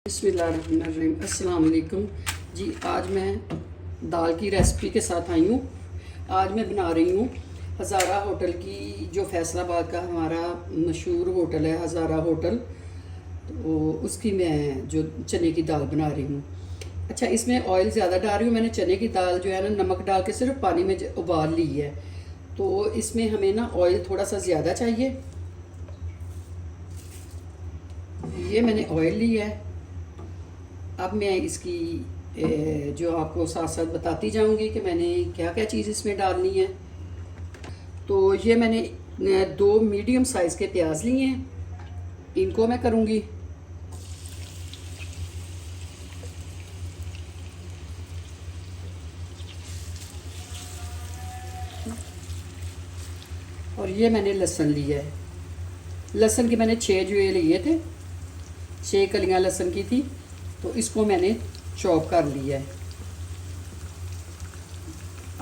बिस्मिल्लाहिर्रहमानिर्रहीम। अस्सलाम वालेकुम जी। आज मैं दाल की रेसिपी के साथ आई हूँ। आज मैं बना रही हूँ हज़ारा होटल की, जो फैसलाबाद का हमारा मशहूर होटल है हज़ारा होटल, तो उसकी मैं जो चने की दाल बना रही हूँ। अच्छा, इसमें ऑयल ज़्यादा डाल रही हूँ। मैंने चने की दाल जो है ना नमक डाल के सिर्फ पानी में उबाल ली है, तो इसमें हमें ना ऑयल थोड़ा सा ज़्यादा चाहिए। ये मैंने ऑयल ली है। अब मैं इसकी जो आपको साथ साथ बताती जाऊंगी कि मैंने क्या क्या चीज़ इसमें डालनी है। तो ये मैंने 2 मीडियम साइज़ के प्याज लिए हैं, इनको मैं करूँगी। और ये मैंने लहसुन लिया है। लहसुन के मैंने 6 जुए लिए थे, 6 कलियाँ लहसुन की थी, तो इसको मैंने चॉप कर लिया है।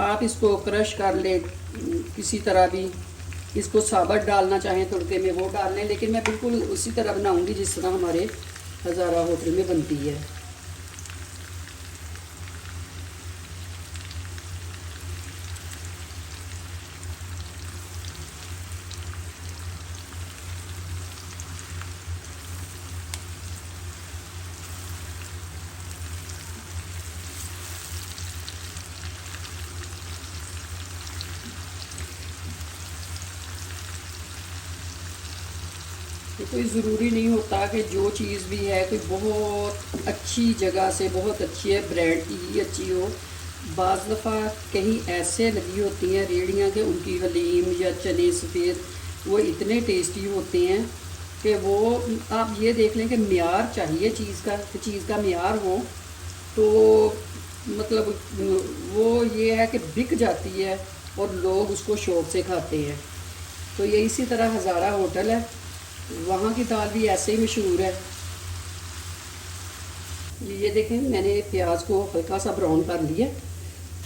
आप इसको क्रश कर ले, किसी तरह भी इसको साबुत डालना चाहें तड़के में वो डाल लें, लेकिन मैं बिल्कुल उसी तरह बनाऊंगी जिस तरह हमारे हज़ारा होटल में बनती है। तो कोई ज़रूरी नहीं होता कि जो चीज़ भी है कोई बहुत अच्छी जगह से, बहुत अच्छी है ब्रांड की ही अच्छी हो। बाज़ दफ़ा कहीं ऐसे लगी होती हैं रेड़ियाँ के उनकी हलीम या चने सफ़ेद वो इतने टेस्टी होते हैं कि वो आप ये देख लें कि मियार चाहिए चीज़ का, कि चीज़ का मियार हो तो मतलब वो ये है कि बिक जाती है और लोग उसको शौक़ से खाते हैं। तो ये इसी तरह हज़ारा होटल है, वहाँ की दाल भी ऐसे ही मशहूर है। ये देखें, मैंने प्याज को हल्का सा ब्राउन कर लिया,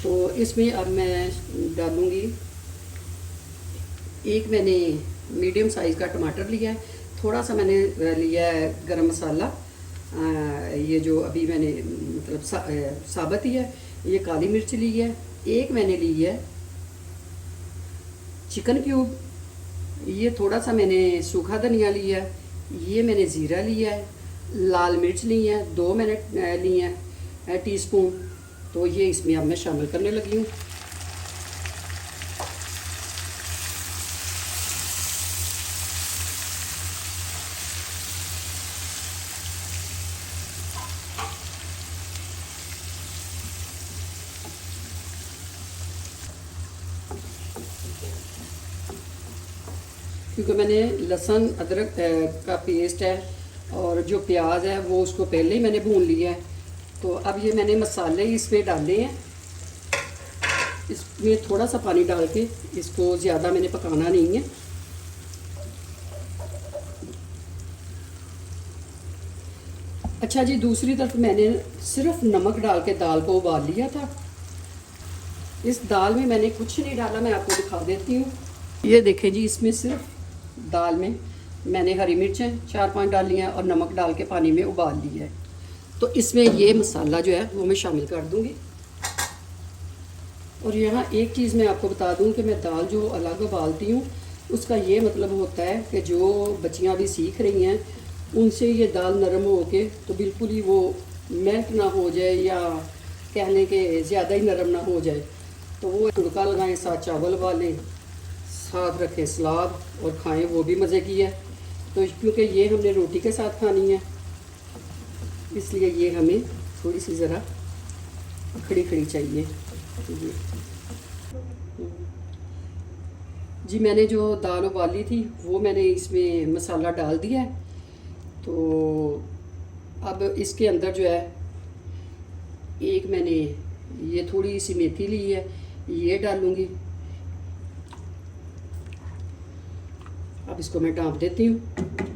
तो इसमें अब मैं डालूँगी, एक मैंने मीडियम साइज़ का टमाटर लिया है, थोड़ा सा मैंने लिया है गरम मसाला, ये जो अभी मैंने मतलब साबुत ही है। ये काली मिर्च ली है, एक मैंने ली है चिकन क्यूब, ये थोड़ा सा मैंने सूखा धनिया लिया है, ये मैंने ज़ीरा लिया है, लाल मिर्च ली है 2 मैंने ली हैं टीस्पून। तो ये इसमें अब मैं शामिल करने लगी हूँ। क्योंकि मैंने लहसुन अदरक का पेस्ट है और जो प्याज है वो उसको पहले ही मैंने भून लिया है। तो अब ये मैंने मसाले इसमें डाले हैं, इसमें थोड़ा सा पानी डाल के इसको ज़्यादा मैंने पकाना नहीं है। अच्छा जी, दूसरी तरफ मैंने सिर्फ नमक डाल के दाल को उबाल लिया था। इस दाल में मैंने कुछ नहीं डाला, मैं आपको दिखा देती हूँ। ये देखें जी, इसमें सिर्फ दाल में मैंने हरी मिर्चें 4-5 डाली हैं और नमक डाल के पानी में उबाल लिया है। तो इसमें ये मसाला जो है वो मैं शामिल कर दूंगी। और यहाँ एक चीज़ मैं आपको बता दूं कि मैं दाल जो अलग उबालती हूँ उसका ये मतलब होता है कि जो बच्चियाँ भी सीख रही हैं उनसे ये दाल नरम हो के तो बिल्कुल ही वो मेल्ट ना हो जाए, या कह लें कि ज़्यादा ही नरम ना हो जाए, तो वो तड़का लगाएं, साथ चावल उबालें, साथ रखें सलाद और खाएं, वो भी मज़े की है। तो क्योंकि ये हमने रोटी के साथ खानी है इसलिए ये हमें थोड़ी सी ज़रा खड़ी खड़ी चाहिए। जी, मैंने जो दाल उबाली थी वो मैंने इसमें मसाला डाल दिया है। तो अब इसके अंदर जो है एक मैंने ये थोड़ी सी मेथी ली है, ये डालूँगी। अब इसको मैं ढाँप देती हूँ।